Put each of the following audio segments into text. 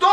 2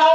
2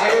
6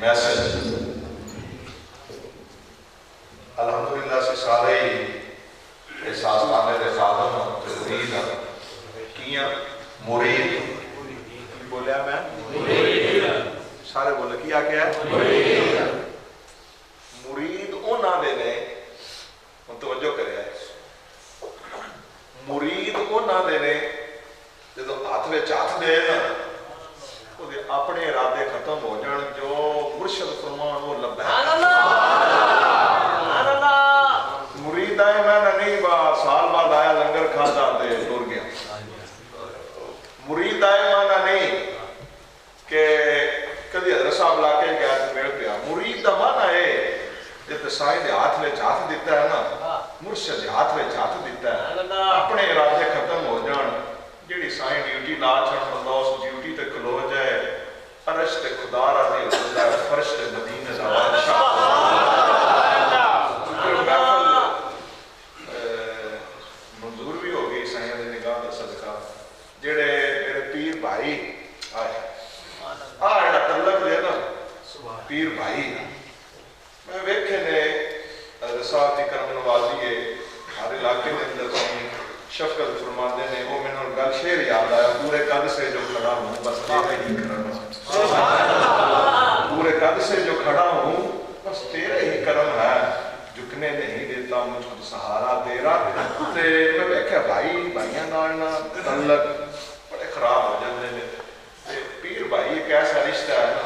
message अलहमदुलिल्लाह से सारे ही एहसास खाने के खादम मुरीद किया मुरीद बोलिया मैं सारे बोले की क्या है मुरीद उन्हां दे ने तवज्जो करे मुरीद उन्हां दे ने जो हाथ में हाथ दे ना अपने इरादे खत्म हो जान जो मुर्शद फरमान वो लब्बैक मुरीद आए मैं नहीं साल बाद आया लंगर खाता ते टुर गया मुरीद आए माना नहीं कि कभी हजरत साहब लाके गया तो मिल गया मुरीद का माना है जब साईं दे हाथ में हाथ दिता है ना मुर्शद दे हाथ में हाथ दिता है अपने इरादे खत्म हो जान जेड़ी साईं ड्यूटी ला छड़ बंदा उस ड्यूटी ते खलो जाए अरश ते खुदा राजी हो जाए फर्श ते मदीने दा बादशाह मंजूर भी हो गई साईं दी निगाह दा सदका जेड़े मेरे पीर भाई आए जेड़ा तलक दे ना पीर भाई मैं वेखे ने साहब की करम नवाजी है हर इलाके के अंदर शफकत फरमाते ने वो मैंने गल शेर याद आया पूरे कद से जो खड़ा हूँ बस तेरा ही करम पूरे कद से जो खड़ा हूँ बस तेरा ही करम है झुकने नहीं देता मुझको सहारा तेरा ते मैं देखा भाई भाइयों नाल ना तलक बड़े खराब हो जाते हैं पीर भाई एक ऐसा रिश्ता है ना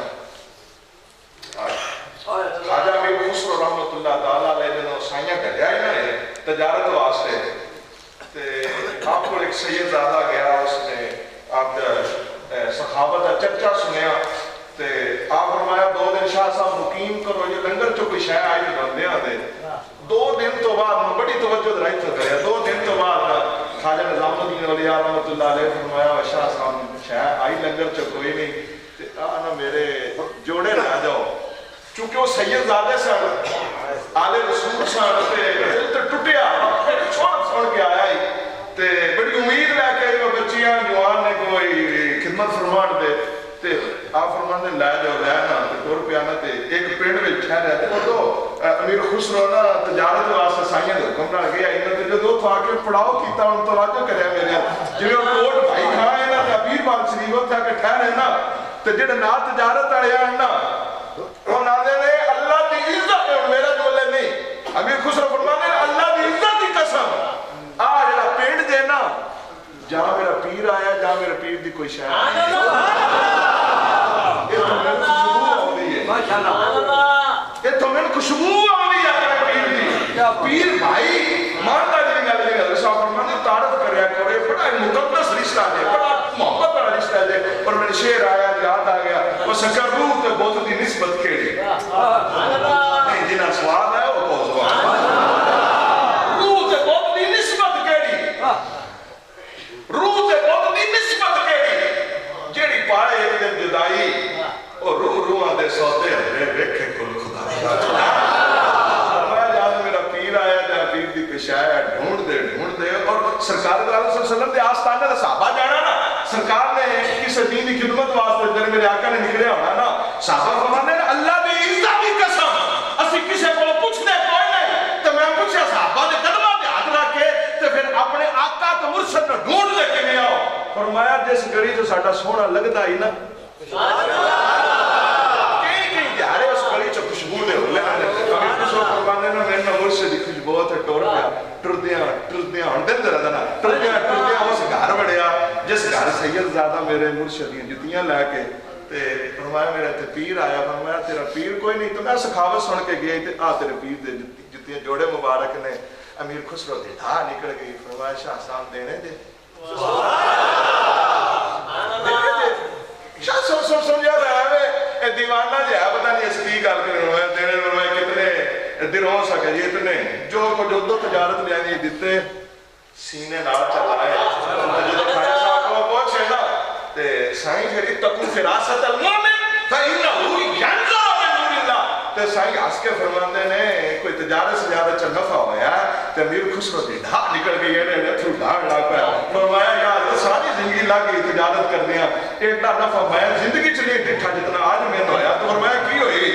खाजा मीर खुसरो रहमतुल्लाह ताला अलैह जदों साइयां घलिया ही ना तजारत वास्ते ते आप को एक सैयदजादा गया उसने आप सखावत का चर्चा सुनिया ते आप फरमाया 2 दिन शाह साहब मुकीम करो ये लंगर चो कोई शय आई बंदे दे 2 दिन तो बाद बड़ी तवज्जो राई तो गया 2 दिन तो बाद खाजा निजामुद्दीन औलिया रहमतुल्लाह अलैह फरमाया शाह साहब शय आई लंगर चो कोई नहीं ते आ ना मेरे जोड़े ला जाओ चूंकि वो सैयदजादे सन आले रसूल सन ते दिल ते टुटिया सुन के आया ही ते बड़ी उम्मीद लैके आई बच्चियां जवान ने कोई खिदमत फरमान दे ते आप फरमाने लै जाओ लै ना ते टुर पिया ना ते एक पिंड विच ठहरिया ते उदो अमीर खुसरो ना तजारत वास्ते साइयां दे हुक्म नाल गया इन्हां ते जदों उत्थों आके पड़ाव कीता उन तवज्जो करया मेरे जिवें कोट भाई खां इन्हां दे अमीर बाग शरीफ उत्थे आके ठहरे ना ते जेड़े नाल तजारत वाले आन ना वो नादे ने अल्लाह दी इज्जत है मेरा बोले नहीं अमीर खुसरो फरमाने अल्लाह दी इज्जत दी कसम आ जेड़ा पिंड दे ना जा मेरा पीर आया जा मेरे पीर दी कोई शय तो मैंने खुशबू आवी है अपने पीर दी पीर भाई मानता जी गल नहीं कर साहब फरमाने तारीफ करया करे बड़ा मुकद्दस रिश्ता है बड़ा मोहब्बत वाला रिश्ता है और मेरे शेर आया याद आ गया वो शकर रूह ते बोत दी निस्बत केड़ी नहीं जिना स्वाद है वो को स्वाद रूह ते बोत दी निस्बत केड़ी रूह ते बोत दी निस्बत केड़ी जेड़ी पाए एक दिन जुदाई और रूह रूहां दे सौदे हरे वेखे कुल खुदा मैं याद मेरा पीर आया जा पीर दी पेशाया ढूंढ दे और सरकार सल्लल्लाहु अलैहि वसल्लम दे आस्थाने दा साहबा जाना ना सरकार ने किसी दीन की खिदमत वास्ते जब मेरे आका ने निकले होना ना साहबा फरमाने अल्लाह दी इज्जत दी कसम असि किसी को पूछने कोई नहीं तो मैं पूछया साहबा दे कदमां ते हाथ रख के ते फिर अपने आका ते मुर्शिद नु ढूंढ ले के आओ फरमाया जिस गली जो साडा सोहना लगदा ही ना कई दिहाड़े उस गली च खुशबू दे होले ने खुशबू फरमाने ना मेरे मुर्शिद दी खुशबू ते टुर गया टुरदियां हुण दिन रहदा ना टुरदियां उस घर वड़िया जिस घर सैयदजादा मेरे मुर्शिद दी जुतियां लेके ते फरमाया मेरे ते पीर आया फरमाया तेरा पीर कोई नहीं तो मैं सखावत सुन के गई ते आ तेरे पीर दे जुतियां जोड़े मुबारक ने अमीर खुसरो दी धा निकल गई फरमाया शाह साहब देने दे शाह सुन यार है दीवाना जो है पता नहीं इसकी गल कर देने कितने दिन हो सके जी इतने जो कुछ उदो तजारत लिया दिते सीने नाल चलाए जो खाया साहब को पहुंचे ना ते साईं फिर तकू फिरासत अल मोमिन फइन्नहु यंज़ुरु मिन नूरिल्लाह ते साईं हंस के फरमाते ने कोई तजारत से ज्यादा च नफा होया ते अमीर खुसरो दी ढा निकल गई है थ्रू ढाड़ लग पे फरमाया यार तो सारी जिंदगी लग गई तजारत करने एडा नफा मैं जिंदगी च नहीं देखा जितना आज मैंने होया तो फरमाया की होई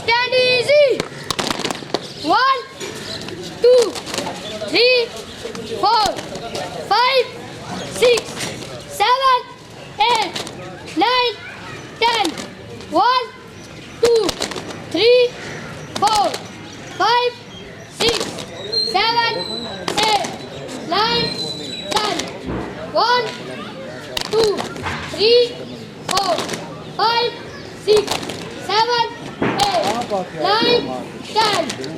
Stand easy. 1, 2, 3, 4, 5, 6, 7, 8, 9, 10. 1, 2, 3, 4, 5, 6, 7, 8, 9, 10. 1, 2, 3, 4, 5, 6, 7, 8, 9, 10.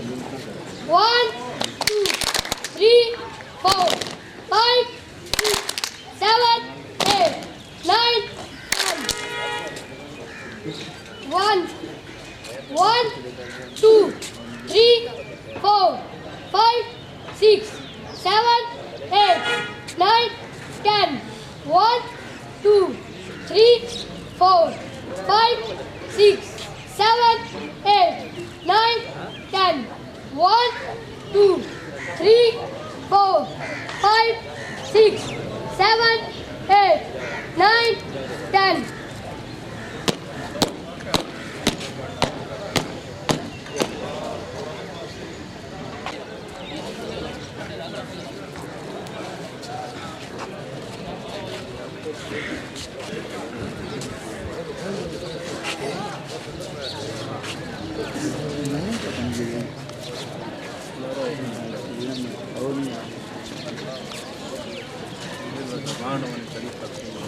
1, 2, 3, 4, 5, 6, 7, 8, 9, 10. 1, 2, 3, 4, 5, 6, 7, 8, 9, 10. 1, 2, 3, 4, 5, 6, 7, 8, 9, 10. 1, 2, 3, 4, 5, 6, 7, 8, 9, 10.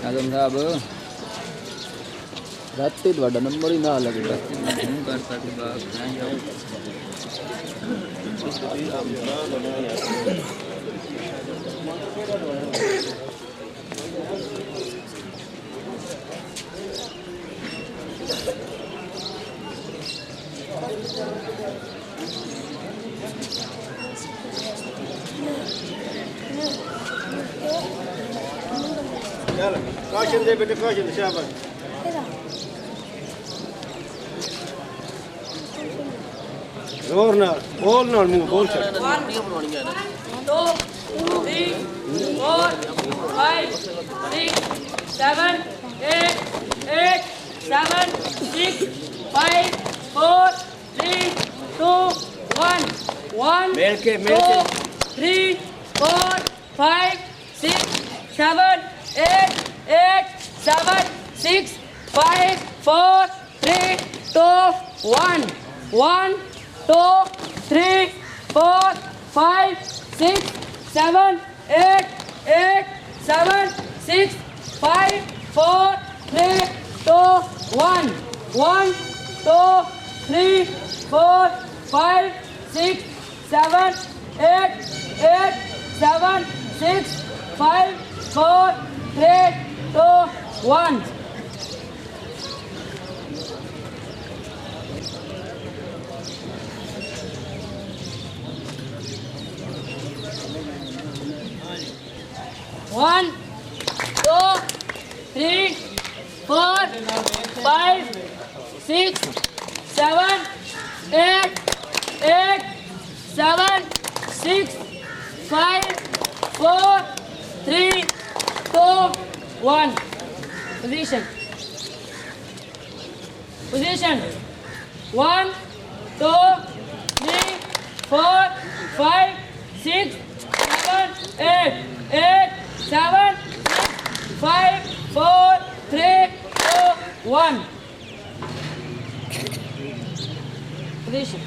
આદમ સાહેબ રાતે જ વાડા નંબર ના લાગે શું કરતા કે બાપ નહીં આવું Caution दे बेटे caution शाबाश. जोर ना बोल ना मुंह बोल सक. 1, 2, 3, 4, 5, 6, 7, 8, 7, 6, 5, 4, 3, 2, 1. 1, 2, 3, 4, 5, 6, 7, 8, 7, 6, 5, 4, 3, 2, 1. 1, 2, 3, 4, 5, 6, 7, 8, 7, 6, 5, 4, 3, 2, 1. 1, 2, 3, 4, 5, 6, 7, 8, 8, 7, 6, 5, 4, 3, 2, 1. One, 2, 3, 4, 5, 6, 7, 8, 8, 7, 6, 5, 4, 3, 2, 1. Position. Position. 1, 2, 3, 4, 5, 6, 7, 8, 8, 7, 6, 5, 4, 3, 2, 1. Position.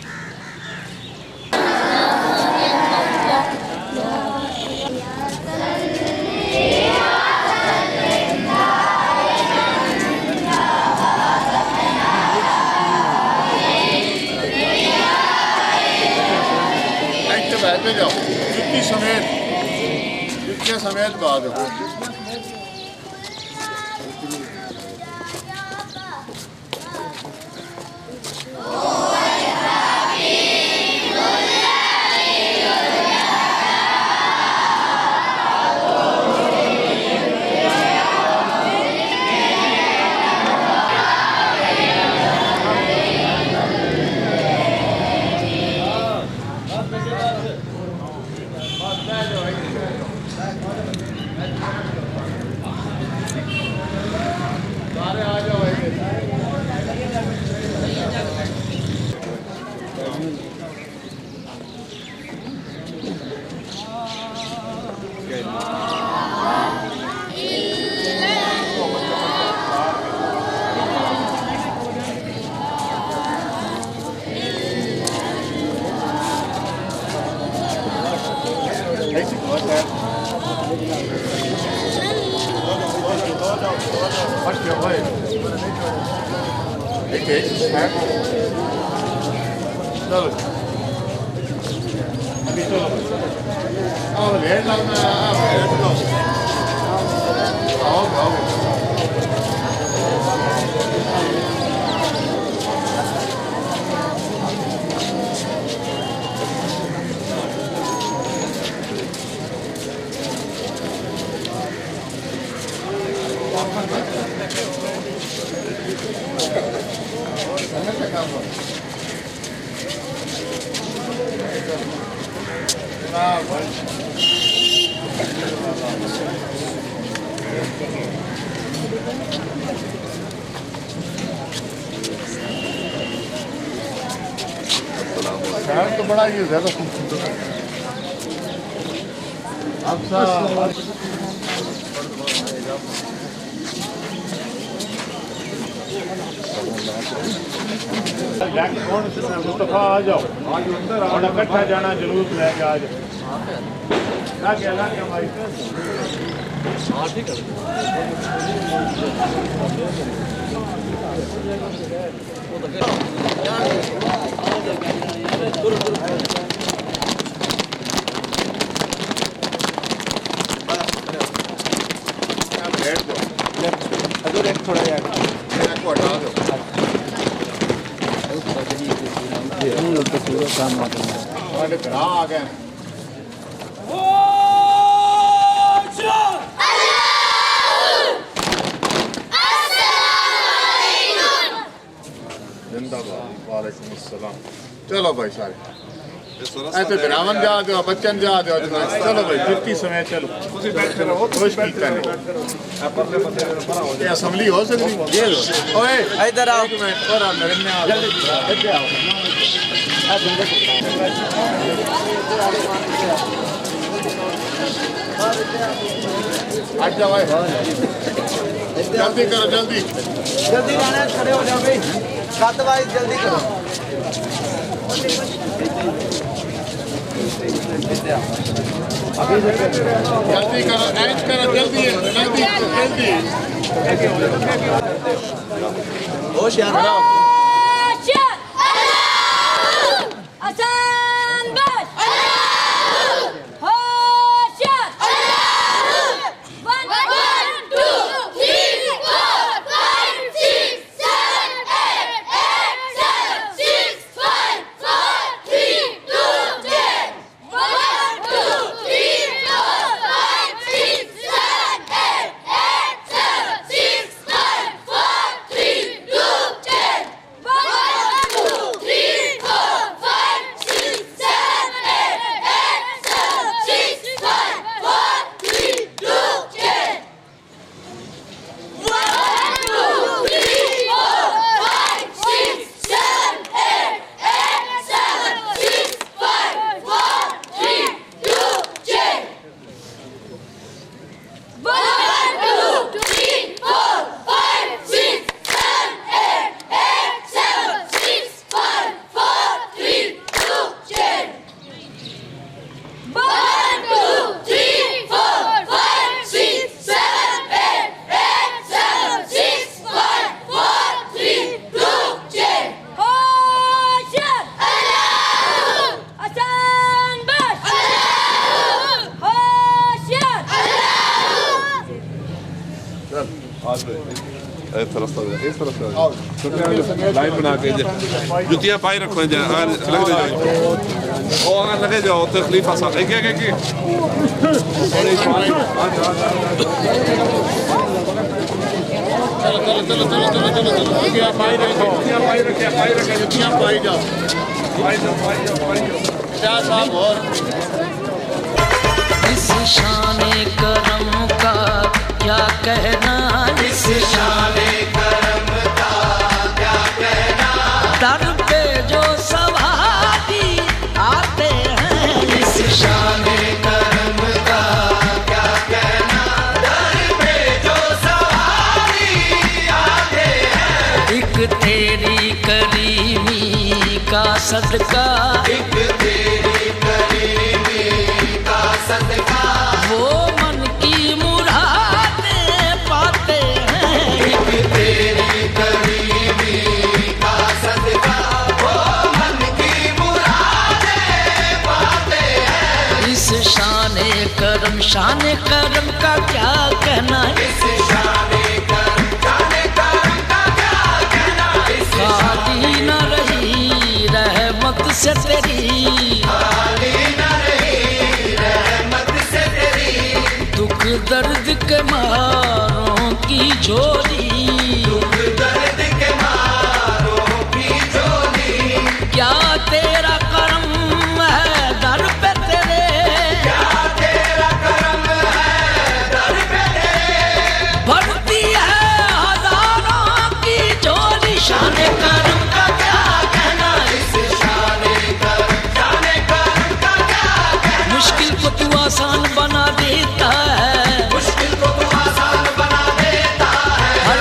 ਇੱਥੇ ਬੈਠ ਕੇ ਜਾਓ ਜੁੱਤੀ ਸਮੇਤ ਪਾ ਦਿਓ ਸਾਰੇ ਆ ਜਾਓ ਇੱਥੇ Watch your way. Okay, back. चलो अभी चलो आओ लेट लगना लेट लो आओ आओ शहर तो बड़ा ही ज्यादा खूबसूरत है अब मुस्तफा आ जाओ और इकट्ठा जाना जुलूस लेके आ जाओ भाई थोड़ा यार को हटा दो हमारे घर आ गए जिंदाबाद वालेकुम अस्सलाम चलो भाई सारे ऐसे बिरावन जा दो बच्चन जा दो चलो भाई जुत्ती समय चलो खुश की करने ये असम्बली हो सकती ये लो ओए इधर आओ एक मिनट और आओ मेरे में आओ इधर आओ आज जाओ जल्दी करो जल्दी जाना है, खड़े हो जाओ भाई 7 बजे जल्दी करो जल्दी करो ऐश करो जल्दी जल्दी Hasan Baş. Hoşçak. 1, 2, 3, 4, 5, 6, 7, 8, 7, 6, 5, 4, 3, 2, 10. 1, 2, 3, 4, 5, 6, 7, 8, लाइन बना के जुतियां पाई रखो लग जाओ लगे जाओ तकलीफ आसान एक एक एक चलो जुतियां पाई रखो जुतियां पाई जाओ क्या साहब और इस शाने करम का क्या कहना, इस शाने करम का क्या कहना, दर पे जो सवारी आते हैं, इस शाने करम का क्या कहना, दर पे जो सवारी आते हैं, एक तेरी करीमी का सदका, एक तेरी करीमी का सदका, वो मन की मुरादें पाते हैं, एक तेरी करीमी का सदका, वो मन की मुरादें पाते हैं, इस शाने करम का क्या कहना, इस शाने करम का क्या कहना, खाली न रही रहमत से तेरी, खाली न रही रहमत से तेरी, दुख दर्द के मारों की झोली, दुख दर्द के मारों की झोली, क्या तेरा करम है दर पे तेरे, क्या तेरा करम है दर पे तेरे, भरती है हजारों की झोली, शाने करम का क्या कहना, इस शाने करम का क्या कहना, मुश्किल को तू आसान बना देता है, मुश्किल को तू आसान बना देता है, हर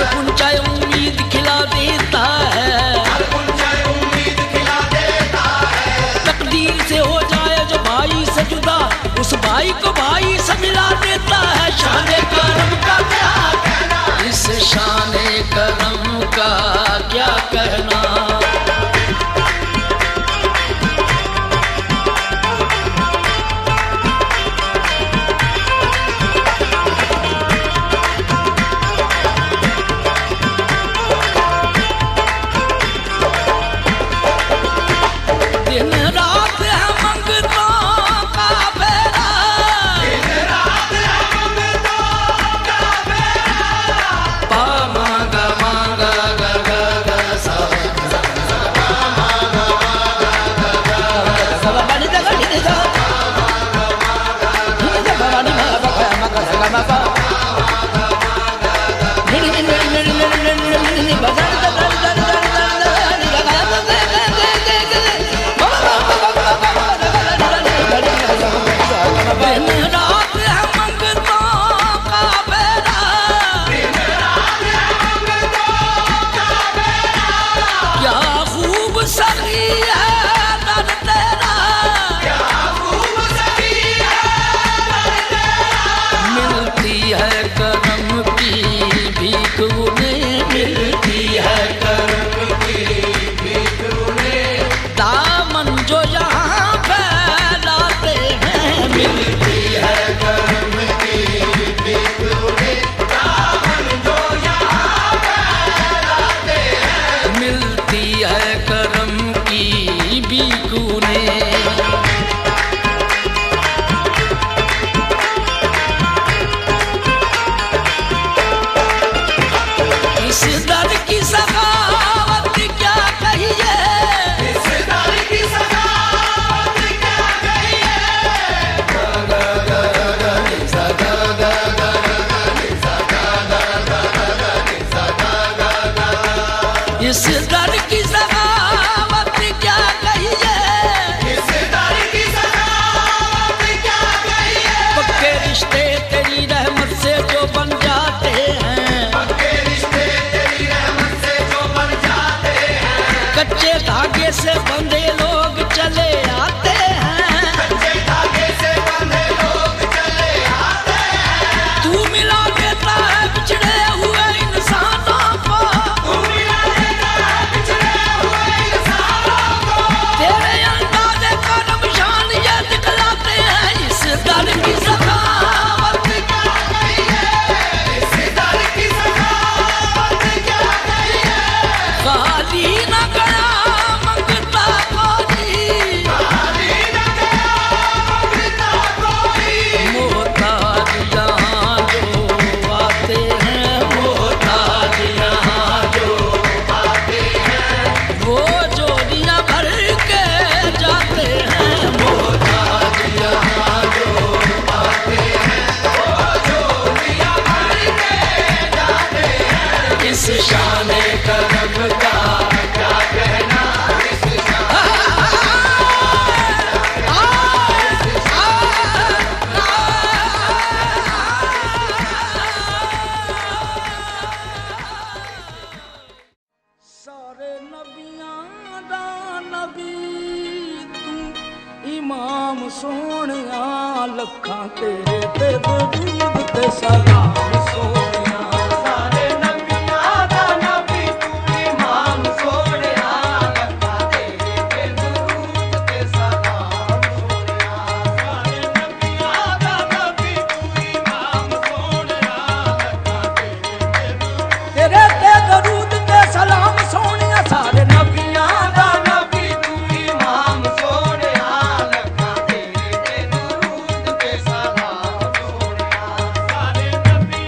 धागे से बंधे लोग चले आते हैं, कच्चे धागे से बंधे लोग चले आते हैं। तू मिला देता है बिछड़े हुए इंसानों को, तू मिला देता है बिछड़े हुए इंसानों को। तेरे अंदाज़े करम शान ये दिखलाते हैं इस दर की सखावत क्या कहिए, इस दर की सखावत क्या कहिए। खाली न गया मंगता कोई, खाली न गया मंगता कोई। मोहताज यहाँ जो आते हैं, मोहताज यहाँ जो आते हैं, वो जोड़ियाँ भर के जाते हैं, मोहताज यहाँ जो आते हैं, वो जोड़ियां भर के जाते हैं। इस शान करम का क्या कहना, इस सारे नबियां दा नबी तू इमाम सोहणिया, लखां तेरे ते दरूद ते सलाम सोहणिया। सारे नबियां दा नबी तू इमाम सोहणिया, लखां तेरे ते दरूद ते सलाम सोहणिया। सारे नबियां दा नबी तू इमाम सोहणिया, लखां तेरे ते दरूद ते सलाम सोहणिया। सारे नबियां दा नबी तू इमाम सोहणिया, लखां तेरे ते दरूद ते सलाम सोहणिया। सारे नबियां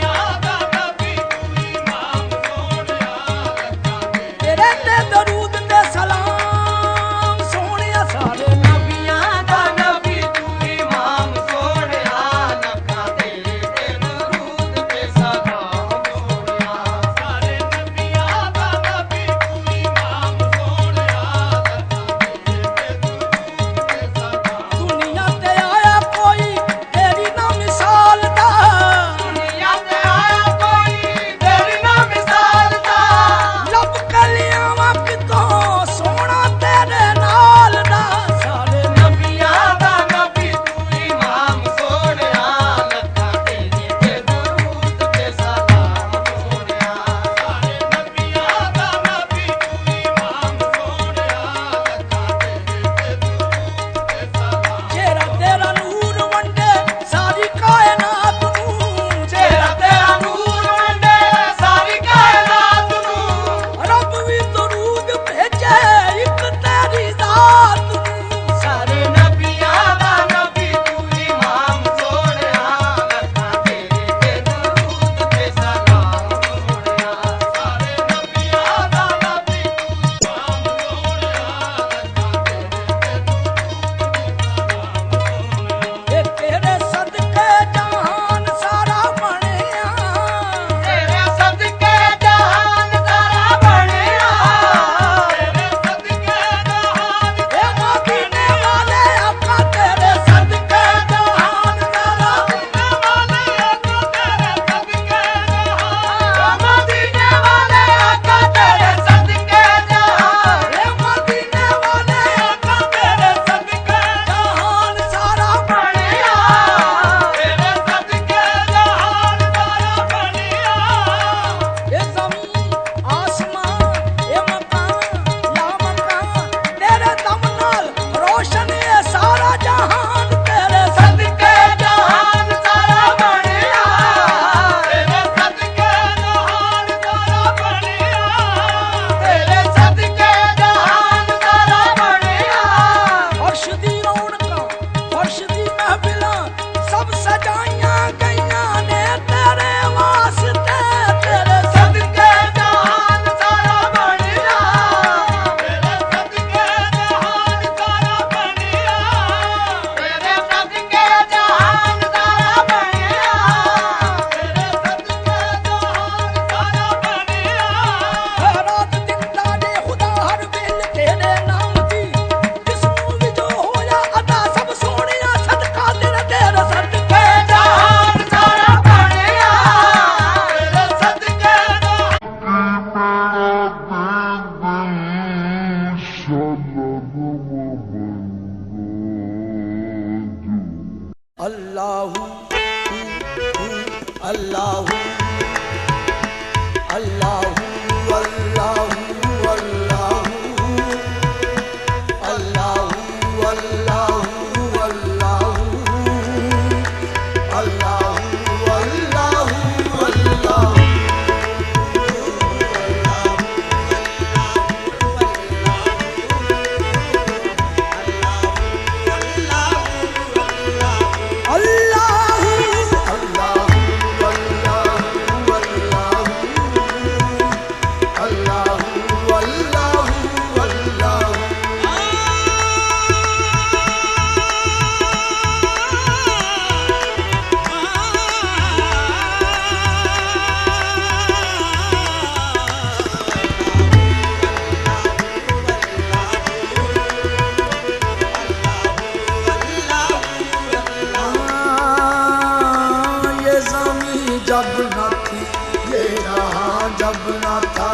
जहाँ जब न था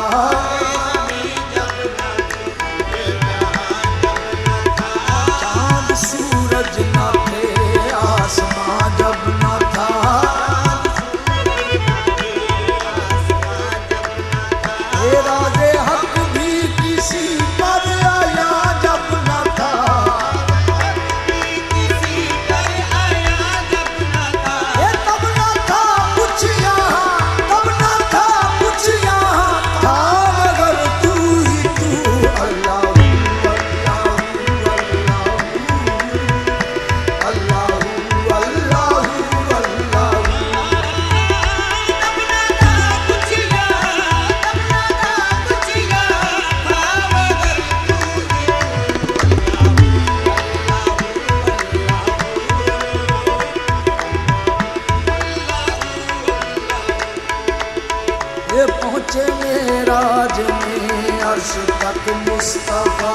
चांद सूरज न थे आसमां जब न था तेरा दे हक भी किसी पर आया जब न था ये तब न था कुछ यहाँ तब न था कुछ यहाँ था मगर तू ही तू अल्लाह ये पहुँचे मेराज में अर्श तक मुस्तफा